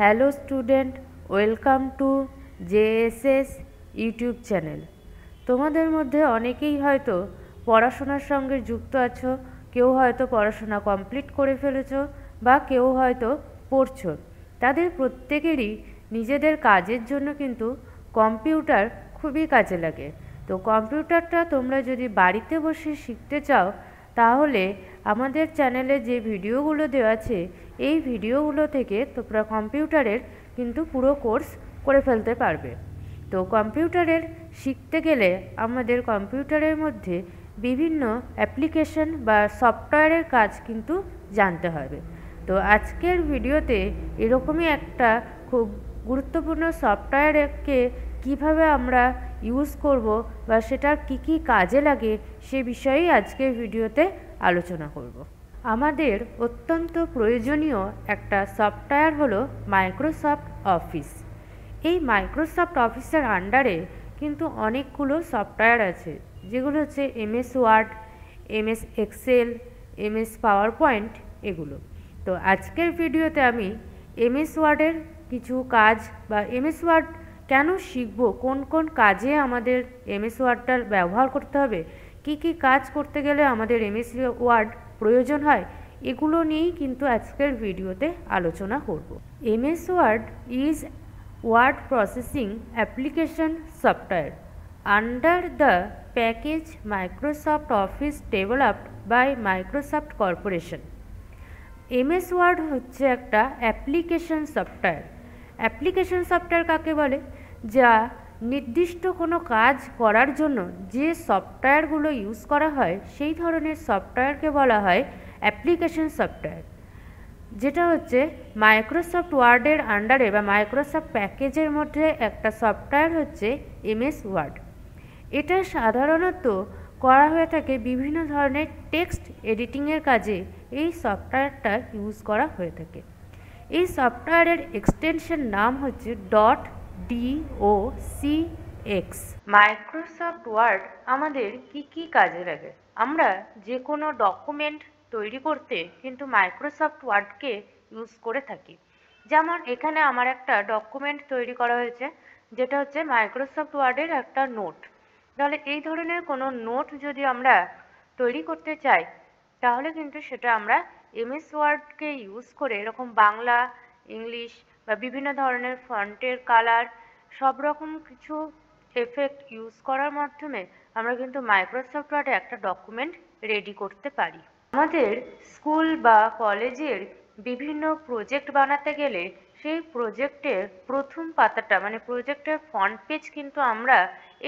Hello student, welcome to JSS YouTube channel. তোমাদের মধ্যে অনেকেই হয়তো পড়াশোনার সঙ্গে যুক্ত আছো, কেউ হয়তো পড়াশোনা কমপ্লিট করে ফেলেছো বা কেউ হয়তো পড়ছো। তাদের প্রত্যেকেরই নিজেদের কাজের জন্য কিন্তু কম্পিউটার খুবই কাজে লাগে। তো কম্পিউটারটা তোমরা যদি বাড়িতে বসে শিখতে চাও, তাহলে আমাদের চ্যানেলে যে ভিডিওগুলো দেওয়া আছে এই ভিডিওগুলো থেকে তোমরা কম্পিউটারের কিন্তু পুরো কোর্স করে ফেলতে পারবে। তো কম্পিউটারের শিখতে গেলে আমাদের কম্পিউটারের মধ্যে বিভিন্ন অ্যাপ্লিকেশন বা সফটওয়্যারের কাজ কিন্তু জানতে হবে। তো আজকের ভিডিওতে এরকমই একটা খুব গুরুত্বপূর্ণ সফটওয়্যারকে কিভাবে আমরা ইউজ করব বা সেটার কি কাজে লাগে সে বিষয়েই আজকের ভিডিওতে আলোচনা করব। আমাদের অত্যন্ত প্রয়োজনীয় একটা সফটওয়্যার হলো মাইক্রোসফট অফিস। এই মাইক্রোসফট অফিসের আন্ডারে কিন্তু অনেকগুলো সফটওয়্যার আছে, যেগুলো হচ্ছে MS Word, MS Excel, MS PowerPoint এগুলো। তো আজকের ভিডিওতে আমি এমএস ওয়ার্ডের কিছু কাজ বা এমএস ওয়ার্ড কেন শিখবো, কোন কোন কাজে আমাদের এমএস ওয়ার্ডটা ব্যবহার করতে হবে, কি কাজ করতে গেলে আমাদের এমএস ওয়ার্ড প্রয়োজন হয়, এগুলো নিয়েই কিন্তু আজকের ভিডিওতে আলোচনা করব। MS Word is word processing application software under the package Microsoft Office developed by Microsoft Corporation. MS Word হচ্ছে একটা অ্যাপ্লিকেশন সফটওয়্যার। অ্যাপ্লিকেশন সফটওয়্যার কাকে বলে? যা নির্দিষ্ট কোনো কাজ করার জন্য যে সফটওয়্যারগুলো ইউজ করা হয় সেই ধরনের সফটওয়্যারকে বলা হয় অ্যাপ্লিকেশন সফটওয়্যার। যেটা হচ্ছে মাইক্রোসফট ওয়ার্ডের আন্ডারে বা মাইক্রোসফট প্যাকেজের মধ্যে একটা সফটওয়্যার হচ্ছে এমএস ওয়ার্ড। এটা সাধারণত করা হয়ে থাকে বিভিন্ন ধরনের টেক্সট এডিটিংয়ের কাজে এই সফটওয়্যারটা ইউজ করা হয়ে থাকে। এই সফটওয়্যারের এক্সটেনশন নাম হচ্ছে .docx। মাইক্রোসফট ওয়ার্ড আমাদের কি কাজে লাগে? আমরা যে কোনো ডকুমেন্ট তৈরি করতে কিন্তু মাইক্রোসফট ওয়ার্ডকে ইউজ করে থাকি। যেমন এখানে আমার একটা ডকুমেন্ট তৈরি করা হয়েছে, যেটা হচ্ছে মাইক্রোসফট ওয়ার্ডের একটা নোট। তাহলে এই ধরনের কোনো নোট যদি আমরা তৈরি করতে চাই, তাহলে কিন্তু সেটা আমরা এমএস ওয়ার্ডকে ইউজ করে এরকম বাংলা, ইংলিশ বা বিভিন্ন ধরনের ফন্টের কালার সব রকম কিছু এফেক্ট ইউজ করার মাধ্যমে আমরা কিন্তু মাইক্রোসফট ওয়ার্ডে একটা ডকুমেন্ট রেডি করতে পারি। আমাদের স্কুল বা কলেজের বিভিন্ন প্রজেক্ট বানাতে গেলে সেই প্রজেক্টের প্রথম পাতাটা মানে প্রজেক্টের ফ্রন্ট পেজ কিন্তু আমরা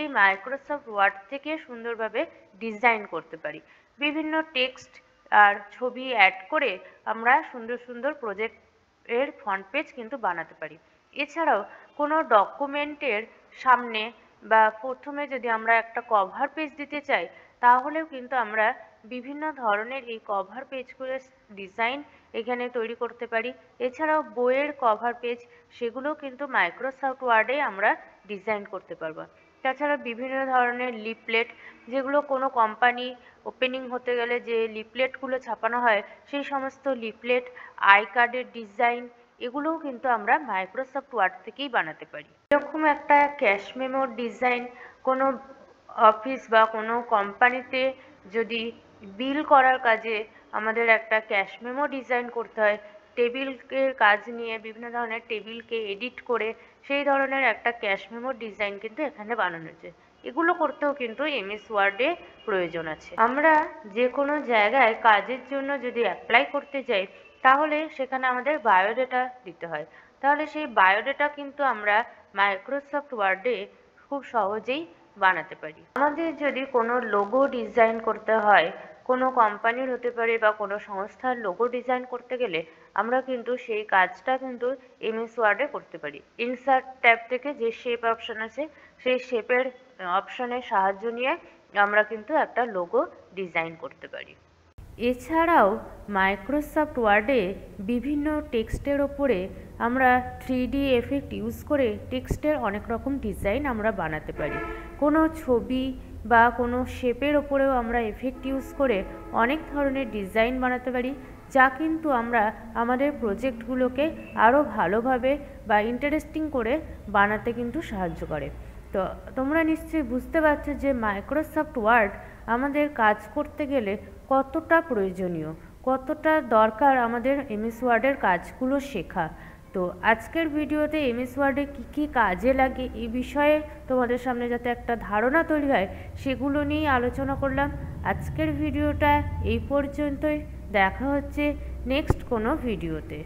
এই মাইক্রোসফট ওয়ার্ড থেকে সুন্দরভাবে ডিজাইন করতে পারি। বিভিন্ন টেক্সট আর ছবি অ্যাড করে আমরা সুন্দর সুন্দর প্রজেক্টের ফ্রন্ট পেজ কিন্তু বানাতে পারি। এছাড়াও কোনো ডকুমেন্টের সামনে বা প্রথমে যদি আমরা একটা কভার পেজ দিতে চাই, তাহলেও কিন্তু আমরা বিভিন্ন ধরনের এই কভার পেজগুলোর ডিজাইন এখানে তৈরি করতে পারি। এছাড়াও বইয়ের কভার পেজ, সেগুলোও কিন্তু মাইক্রোসফট ওয়ার্ডে আমরা ডিজাইন করতে পারবো। তাছাড়া বিভিন্ন ধরনের লিফলেট, যেগুলো কোনো কোম্পানি ওপেনিং হতে গেলে যে লিফলেটগুলো ছাপানো হয়, সেই সমস্ত লিফলেট, আই কার্ডের ডিজাইন, এগুলোও কিন্তু আমরা মাইক্রোসফট ওয়ার্ড থেকেই বানাতে পারি। এরকম একটা ক্যাশ মেমোর ডিজাইন, কোনো অফিস বা কোনো কোম্পানিতে যদি বিল করার কাজে আমাদের একটা ক্যাশ মেমো ডিজাইন করতে হয়, টেবিলের কাজ নিয়ে বিভিন্ন ধরনের টেবিলকে এডিট করে সেই ধরনের একটা ক্যাশ মেমো ডিজাইন কিন্তু এখানে বানানো হয়েছে। এগুলো করতেও কিন্তু এমএস ওয়ার্ডে প্রয়োজন আছে। আমরা যে কোনো জায়গায় কাজের জন্য যদি অ্যাপ্লাই করতে যাই, তাহলে সেখানে আমাদের বায়োডাটা দিতে হয়। তাহলে সেই বায়োডাটা কিন্তু আমরা মাইক্রোসফট ওয়ার্ডে খুব সহজেই বানাতে পারি। আমাদের যদি কোনো লোগো ডিজাইন করতে হয়, কোনো কোম্পানির হতে পারে বা কোনো সংস্থার লোগো ডিজাইন করতে গেলে আমরা কিন্তু সেই কাজটা কিন্তু এমএস ওয়ার্ডে করতে পারি। ইনসার্ট ট্যাব থেকে যে শেপ অপশন আছে, সেই শেপের অপশনের সাহায্য নিয়ে আমরা কিন্তু একটা লোগো ডিজাইন করতে পারি। এছাড়াও মাইক্রোসফট ওয়ার্ডে বিভিন্ন টেক্সটের ওপরে আমরা 3D এফেক্ট ইউজ করে টেক্সটের অনেক রকম ডিজাইন আমরা বানাতে পারি। কোনো ছবি বা কোনো শেপের ওপরেও আমরা এফেক্ট ইউজ করে অনেক ধরনের ডিজাইন বানাতে পারি, যা কিন্তু আমরা আমাদের প্রজেক্টগুলোকে আরও ভালোভাবে বা ইন্টারেস্টিং করে বানাতে কিন্তু সাহায্য করে। তো তোমরা নিশ্চয়ই বুঝতে পারছো যে মাইক্রোসফট ওয়ার্ড আমাদের কাজ করতে গেলে কতটা প্রয়োজনীয়, কতটা দরকার আমাদের এমএস ওয়ার্ডের কাজগুলো শেখা। তো আজকের ভিডিওতে এমএস ওয়ার্ডে কী কী কাজে লাগে এই বিষয়ে তোমাদের সামনে যাতে একটা ধারণা তৈরি হয় সেগুলো নিয়েই আলোচনা করলাম। আজকের ভিডিওটা এই পর্যন্তই, দেখা হচ্ছে নেক্সট কোনো ভিডিওতে।